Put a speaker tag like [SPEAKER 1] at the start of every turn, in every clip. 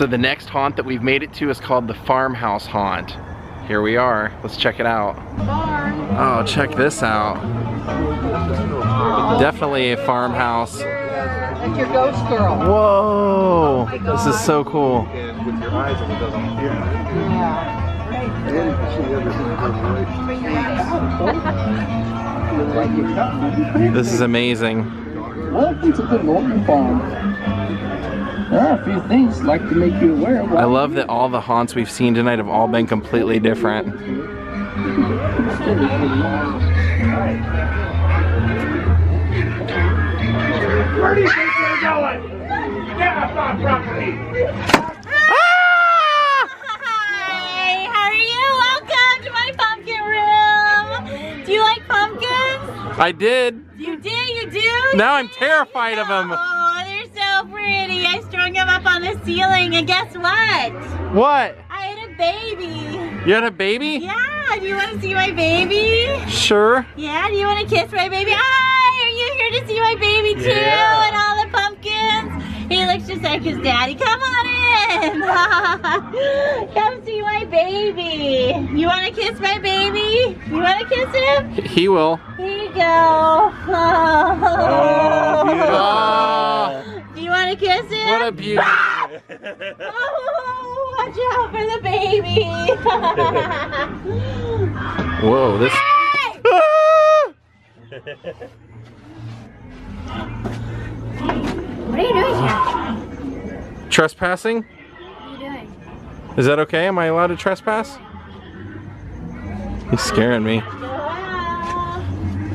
[SPEAKER 1] So the next haunt that we've made it to is called the Farmhouse haunt. Here we are. Let's check it out. Oh, check this out. Definitely a farmhouse.
[SPEAKER 2] That's your ghost girl.
[SPEAKER 1] Whoa! This is so cool. This is amazing.
[SPEAKER 3] Welcome to the Norton Farm. There are a few things I'd like to make you aware of.
[SPEAKER 1] I love that all the haunts we've seen tonight have all been completely different.
[SPEAKER 4] Where do you think you're going? Get off my property!
[SPEAKER 5] Hi, how are you? Welcome to my pumpkin room. Do you like pumpkins?
[SPEAKER 1] I did.
[SPEAKER 5] You do, you do?
[SPEAKER 1] Now I'm terrified of them.
[SPEAKER 5] Oh, they're so pretty. I strung them up on the ceiling, and guess what?
[SPEAKER 1] What?
[SPEAKER 5] I had a baby.
[SPEAKER 1] You had a baby?
[SPEAKER 5] Yeah, do you want to see my baby?
[SPEAKER 1] Sure.
[SPEAKER 5] Yeah, do you want to kiss my baby? Hi, are you here to see my baby too?
[SPEAKER 1] Yeah.
[SPEAKER 5] And all the pumpkins? He looks just like his daddy. Come on in. Come see my baby. You want to kiss my baby? You want to kiss him?
[SPEAKER 1] He will.
[SPEAKER 5] Here you go.
[SPEAKER 1] Oh,
[SPEAKER 5] Do you want to kiss him?
[SPEAKER 1] what a beauty.
[SPEAKER 5] Oh, watch out for the baby.
[SPEAKER 1] Whoa, this.
[SPEAKER 5] What are you doing here?
[SPEAKER 1] Trespassing?
[SPEAKER 5] What are you doing?
[SPEAKER 1] Is that okay? Am I allowed to trespass? He's scaring me.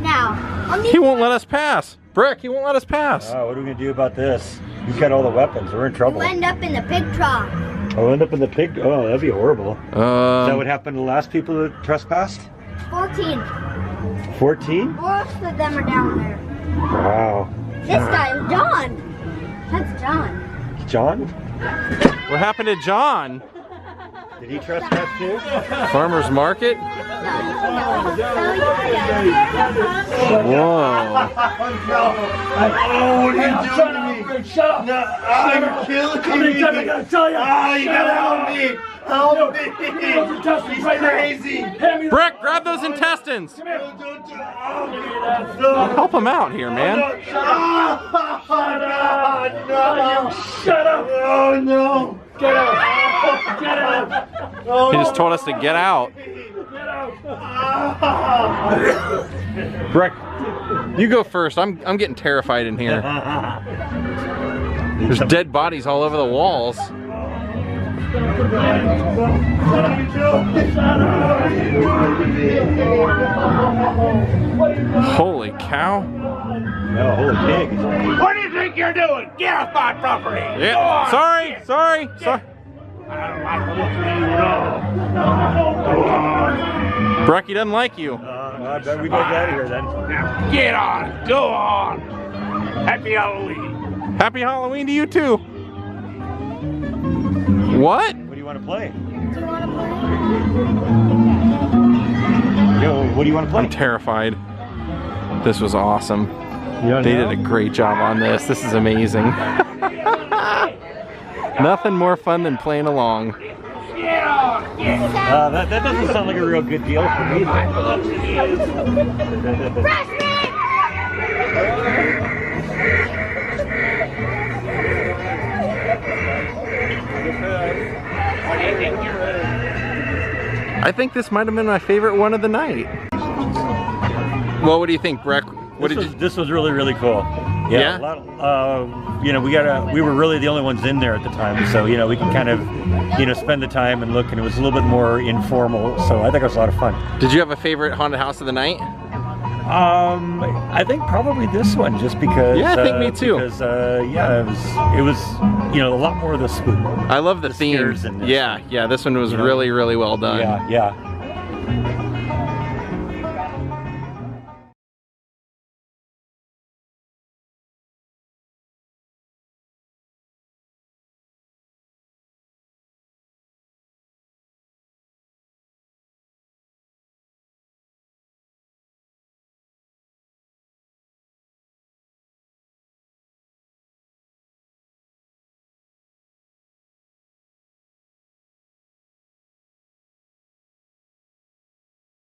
[SPEAKER 5] Now,
[SPEAKER 1] He won't let us pass. Brick, he won't let us pass.
[SPEAKER 6] Oh, what are we gonna do about this? You've got all the weapons. We're in trouble.
[SPEAKER 5] we'll end up in the pig trough.
[SPEAKER 6] I'll end up in the pig. Oh, that'd be horrible. Is that what happened to the last people that trespassed?
[SPEAKER 5] 14.
[SPEAKER 6] 14?
[SPEAKER 5] Most of them are down there.
[SPEAKER 6] Wow.
[SPEAKER 5] This guy is John. That's John.
[SPEAKER 6] John?
[SPEAKER 1] What happened to John?
[SPEAKER 6] Did he trespass too?
[SPEAKER 1] Farmer's market? Whoa.
[SPEAKER 4] Oh, what are you doing to me? Shut up! No, you're killing me! How many times I gotta tell you? Oh, you gotta help me! Help me! He's crazy!
[SPEAKER 1] Brick, grab those intestines.
[SPEAKER 4] Come here.
[SPEAKER 1] Help him out here, man.
[SPEAKER 4] Shut up! Oh no! Get out! Get out!
[SPEAKER 1] He just told us to get out.
[SPEAKER 4] Get out!
[SPEAKER 1] Brick, you go first. I'm getting terrified in here. There's dead bodies all over the walls. Holy cow.
[SPEAKER 6] No, holy pig.
[SPEAKER 4] What do you think you're doing? Get off my property!
[SPEAKER 1] Yeah. Sorry.
[SPEAKER 4] I don't like to look at you at all.
[SPEAKER 1] Brecky doesn't like you.
[SPEAKER 6] I bet we better get out of here then.
[SPEAKER 4] Now, get on! Go on! Happy Halloween!
[SPEAKER 1] Happy Halloween to you too. What?
[SPEAKER 6] What do you want to play?
[SPEAKER 5] Do you want to play?
[SPEAKER 6] Yo, what do you want to play?
[SPEAKER 1] I'm terrified. This was awesome. They did a great job on this. This is amazing. Nothing more fun than playing along.
[SPEAKER 6] That doesn't sound like a real good deal for me.
[SPEAKER 1] I think this might have been my favorite one of the night. Well, what do you think, Breck?
[SPEAKER 6] This was really, really cool.
[SPEAKER 1] Yeah?
[SPEAKER 6] A lot of, you know, we were really the only ones in there at the time, so you know we can kind of, you know, spend the time and look, and it was a little bit more informal. So I think it was a lot of fun.
[SPEAKER 1] Did you have a favorite haunted house of the night?
[SPEAKER 6] I think probably this one, just because.
[SPEAKER 1] Yeah, I think me too.
[SPEAKER 6] Because yeah, it was, you know, a lot more of the spook.
[SPEAKER 1] I love the theme.
[SPEAKER 6] Scares in this
[SPEAKER 1] yeah, this one was really, really well done.
[SPEAKER 6] Yeah.